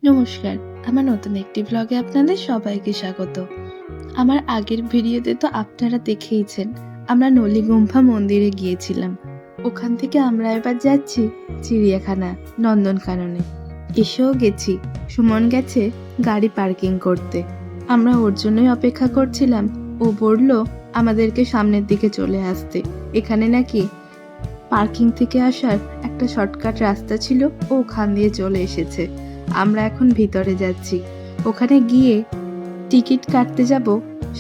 নমস্কার, আমার নতুন একটি ব্লগে আপনাদের সবাইকে স্বাগত। আমার আগের ভিডিওতে তো আপনারা দেখেইছেন, আমরা নলিগুম্ফা মন্দিরে গিয়েছিলাম। ওখান থেকে আমরা এবার যাচ্ছি চিড়িয়াখানা, নন্দনকাননে। এসেও গেছি, সুমন গেছে গাড়ি পার্কিং করতে। আমরা ওর জন্যই অপেক্ষা করছিলাম। ও বলল আমাদেরকে সামনের দিকে চলে আসতে। এখানে নাকি পার্কিং থেকে আসার একটা শর্টকাট রাস্তা ছিল, ও ওখান দিয়ে চলে এসেছে। আমরা এখন ভিতরে যাচ্ছি। ওখানে গিয়ে টিকিট কাটতে যাব,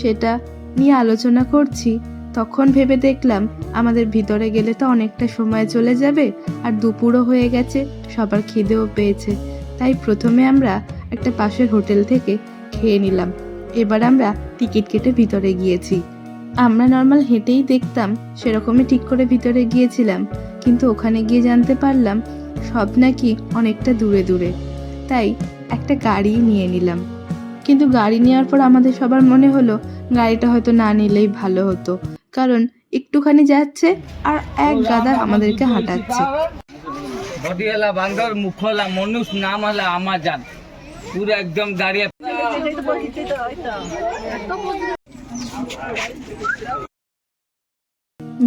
সেটা নিয়ে আলোচনা করছি। তখন ভেবে দেখলাম আমাদের ভিতরে গেলে তো অনেকটা সময় চলে যাবে, আর দুপুরও হয়ে গেছে, সবার খিদেও পেয়েছে। তাই প্রথমে আমরা একটা পাশের হোটেল থেকে খেয়ে নিলাম। এবার আমরা টিকিট কেটে ভিতরে গিয়েছি। আমরা নর্মাল হেঁটেই দেখতাম, সেরকমই ঠিক করে ভিতরে গিয়েছিলাম, কিন্তু ওখানে গিয়ে জানতে পারলাম সব নাকি অনেকটা দূরে দূরে। তাই একটা গাড়ি নিয়ে নিলাম। কিন্তু গাড়ি নেওয়ার পর আমাদের সবার মনে হলো গাড়িটা হয়তো না নিলেই ভালো হতো, কারণ একটুখানি যাচ্ছে আর এক গাদা আমাদেরকে হাঁটাচ্ছে। বডিওয়ালা বান্দর মুখওয়ালা মানুষ নাম হলো আমাজন, পুরো একদম দাঁড়িয়ে।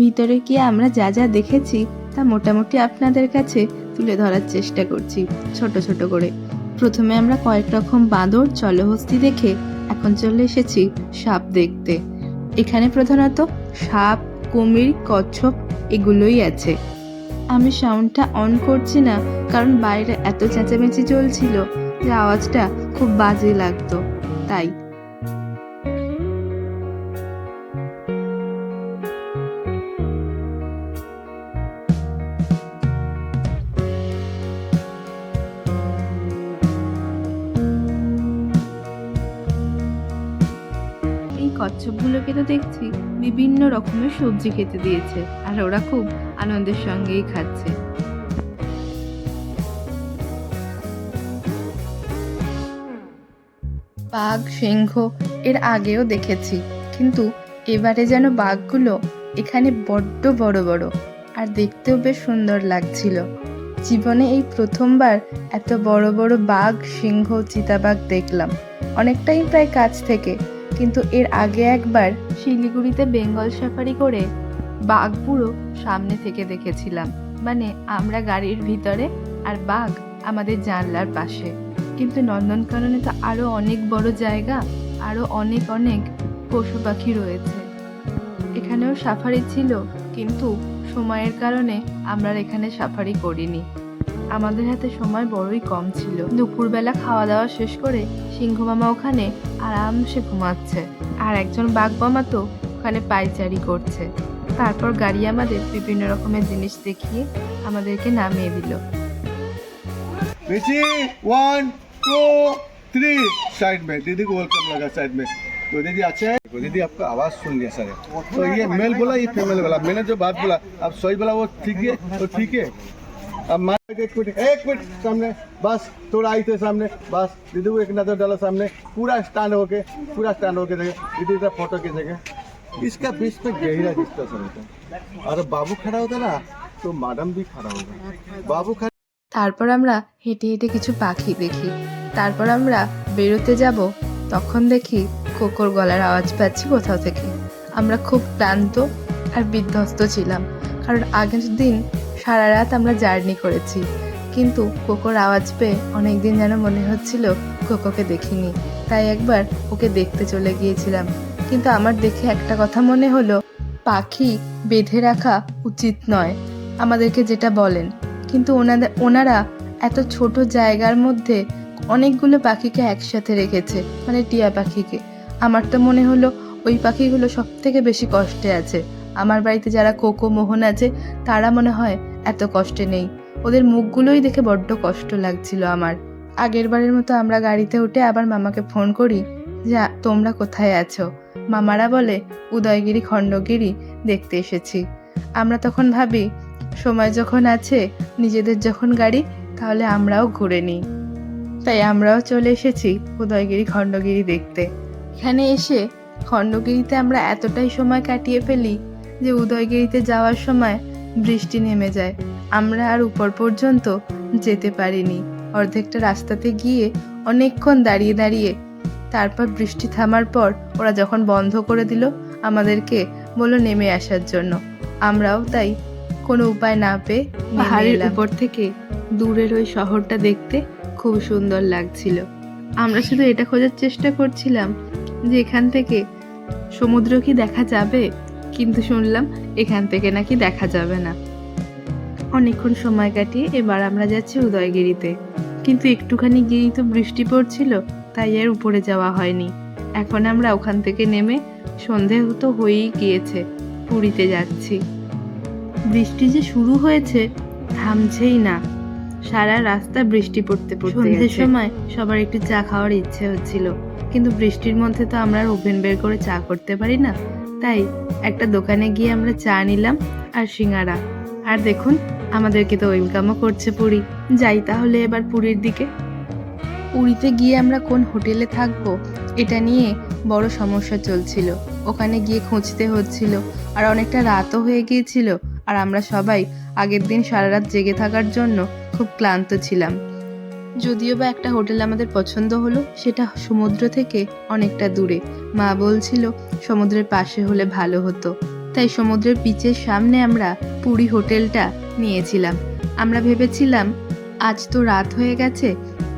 ভিতরে গিয়ে আমরা যা যা দেখেছি তা মোটামুটি আপনাদের কাছে তুলে ধরার চেষ্টা করছি ছোট ছোট করে। প্রথমে আমরা কয়েক রকম বাঁদর জলহস্তী দেখে এখন চলে এসেছি সাপ দেখতে। এখানে প্রধানত সাপ, কুমির, কচ্ছপ এগুলোই আছে। আমি সাউন্ডটা অন করছি না, কারণ বাইরে এত চেঁচামেচি চলছিল যে আওয়াজটা খুব বাজে লাগতো, তাই। এই কচ্ছপগুলোকে তো দেখছি বিভিন্ন রকমের সবজি খেতে দিয়েছে, আর ওরা খুব আনন্দের সঙ্গেই খাচ্ছে। বাঘ, সিংহ এর আগেও দেখেছি, কিন্তু এবারে যেন বাঘগুলো এখানে বড্ড বড় বড়, আর দেখতেও বেশ সুন্দর লাগছিল। জীবনে এই প্রথমবার এত বড় বড় বাঘ, সিংহ, চিতাবাঘ দেখলাম, অনেকটাই প্রায় কাছ থেকে। কিন্তু এর আগে একবার শিলিগুড়িতে বেঙ্গল সাফারি করে বাঘ পুরো সামনে থেকে দেখেছিলাম, মানে আমরা গাড়ির ভিতরে আর বাঘ আমাদের জানলার পাশে। কিন্তু নন্দনকাননে তো আরো অনেক বড় জায়গা, আরো অনেক অনেক পশু পাখি রয়েছে। এখানেও সাফারি ছিল, কিন্তু সময়ের কারণে আমরা এখানে সাফারি করিনি। আমাদের হাতে সময় বড়ই কম ছিল। দুপুরবেলা খাওয়া দাওয়া শেষ করে সিংহ মামা ওখানে আরামসে ঘুমাচ্ছে, আর একজন বাঘ মামা তো ওখানে পায়চারি করছে। তারপর গাড়ি আমাদের বিভিন্ন রকমের জিনিস দেখিয়ে আমাদেরকে নামিয়ে দিল। वन टू थ्री साइड में दीदी को वेलकम लगा साइड में। तो दीदी अच्छा है, तो दीदी आपका आवाज़ सुन लिया सर। तो ये मेल बोला, ये फीमेल बोला, मैंने जो बात बोला आप सही बोला, वो ठीक है, तो ठीक है। अब मान एक मिनट सामने, बस थोड़ा आई थे सामने, बस दीदी को एक नजर डाला सामने, पूरा स्टैंड होके देखे दीदी का फोटो की जगह। इसका बीच में गहरा रिश्ता सर होता है, और बाबू खड़ा होता ना तो मैडम भी खड़ा होगा। बाबू खड़ा। তারপর আমরা হেঁটে হেঁটে কিছু পাখি দেখি। তারপর আমরা বেরোতে যাব, তখন দেখি কোকোর গলার আওয়াজ পাচ্ছি কোথাও থেকে। আমরা খুব ক্লান্ত আর বিধ্বস্ত ছিলাম, কারণ আগের দিন সারা রাত আমরা জার্নি করেছি। কিন্তু কোকোর আওয়াজ পেয়ে অনেকদিন যেন মনে হচ্ছিল কোকোকে দেখিনি, তাই একবার ওকে দেখতে চলে গিয়েছিলাম। কিন্তু আমার দেখে একটা কথা মনে হলো, পাখি বেঁধে রাখা উচিত নয়, আমাদেরকে যেটা বলেন। কিন্তু ওনারা এত ছোট জায়গার মধ্যে অনেকগুলো পাখিকে একসাথে রেখেছে, মানে টিয়া পাখিকে। আমার তো মনে হলো ওই পাখিগুলো সব থেকে বেশি কষ্টে আছে। আমার বাড়িতে যারা কোকো, মোহন আছে, তারা মনে হয় এত কষ্টে নেই। ওদের মুখগুলোই দেখে বড্ড কষ্ট লাগছিল আমার। আগের বারের মতো আমরা গাড়িতে উঠে আবার মামাকে ফোন করি যে তোমরা কোথায় আছো। মামারা বলে উদয়গিরি, খণ্ডগিরি দেখতে এসেছি। আমরা তখন ভাবি সময় যখন আছে, নিজেদের যখন গাড়ি, তাহলে আমরাও ঘুরে নিই। তাই আমরাও চলে এসেছি উদয়গিরি, খণ্ডগিরি দেখতে। এখানে এসে খণ্ডগিরিতে আমরা এতটাই সময় কাটিয়ে ফেলি যে উদয়গিরিতে যাওয়ার সময় বৃষ্টি নেমে যায়, আমরা আর উপর পর্যন্ত যেতে পারিনি। অর্ধেকটা রাস্তাতে গিয়ে অনেকক্ষণ দাঁড়িয়ে দাঁড়িয়ে তারপর বৃষ্টি থামার পর ওরা যখন বন্ধ করে দিল আমাদেরকে বললো নেমে আসার জন্য। আমরাও তাই কোনো উপায় না পেয়ে পাহাড়ের উপর থেকে দূরের ওই শহরটা দেখতে খুব সুন্দর লাগছিল। আমরা শুধু এটা খোঁজার চেষ্টা করছিলাম যে এখান থেকে সমুদ্র কি দেখা যাবে, কিন্তু শুনলাম এখান থেকে নাকি দেখা যাবে না। অনেকক্ষণ সময় কাটিয়ে এবার আমরা যাচ্ছি উদয়গিরিতে, কিন্তু একটুখানি গিয়েই তো বৃষ্টি পড়ছিল, তাই আর উপরে যাওয়া হয়নি। এখন আমরা ওখান থেকে নেমে সন্ধে তো হয়েই গিয়েছে, পুরীতে যাচ্ছি। বৃষ্টি যে শুরু হয়েছে থামছেই না, সারা রাস্তা বৃষ্টি পড়তে পড়তে সন্ধ্যের সময় সবার একটু চা খাওয়ার ইচ্ছে হচ্ছিল, কিন্তু বৃষ্টির মধ্যে তো আমরা আর ওভেন বের করে চা করতে পারি না। তাই একটা দোকানে গিয়ে আমরা চা নিলাম আর সিঙ্গারা। আর দেখুন আমাদেরকে তো ওয়েলকামও করছে পুরী। যাই তাহলে এবার পুরীর দিকে। পুরীতে গিয়ে আমরা কোন হোটেলে থাকবো এটা নিয়ে বড় সমস্যা চলছিল। ওখানে গিয়ে খুঁজতে হচ্ছিল, আর অনেকটা রাতও হয়ে গিয়েছিল, আর আমরা সবাই আগের দিন সারা রাত জেগে থাকার জন্য খুব ক্লান্ত ছিলাম। যদিও বা একটা হোটেল আমাদের পছন্দ হলো, সেটা সমুদ্র থেকে অনেকটা দূরে। মা বলছিল সমুদ্রের পাশে হলে ভালো হতো, তাই সমুদ্রের বিচের সামনে আমরা পুরী হোটেলটা নিয়েছিলাম। আমরা ভেবেছিলাম আজ তো রাত হয়ে গেছে,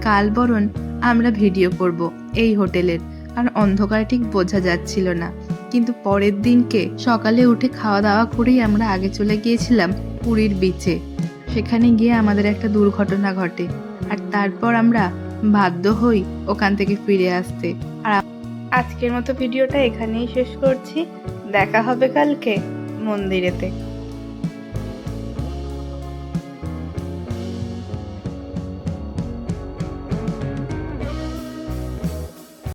কাল বরং আমরা ভিডিও করব এই হোটেলের, কারণ অন্ধকার ঠিক বোঝা যাচ্ছিল না। কিন্তু পরের দিনকে সকালে উঠে খাওয়া দাওয়া করেই আমরা আগে চলে গিয়েছিলাম পুরীর বিচে। সেখানে গিয়ে আমাদের একটা দুর্ঘটনা ঘটে, আর তারপর আমরা বাধ্য হই ওখান থেকে ফিরে আসতে। আর আজকের মতো ভিডিওটা এখানেই শেষ করছি। দেখা হবে কালকে মন্দিরেতে।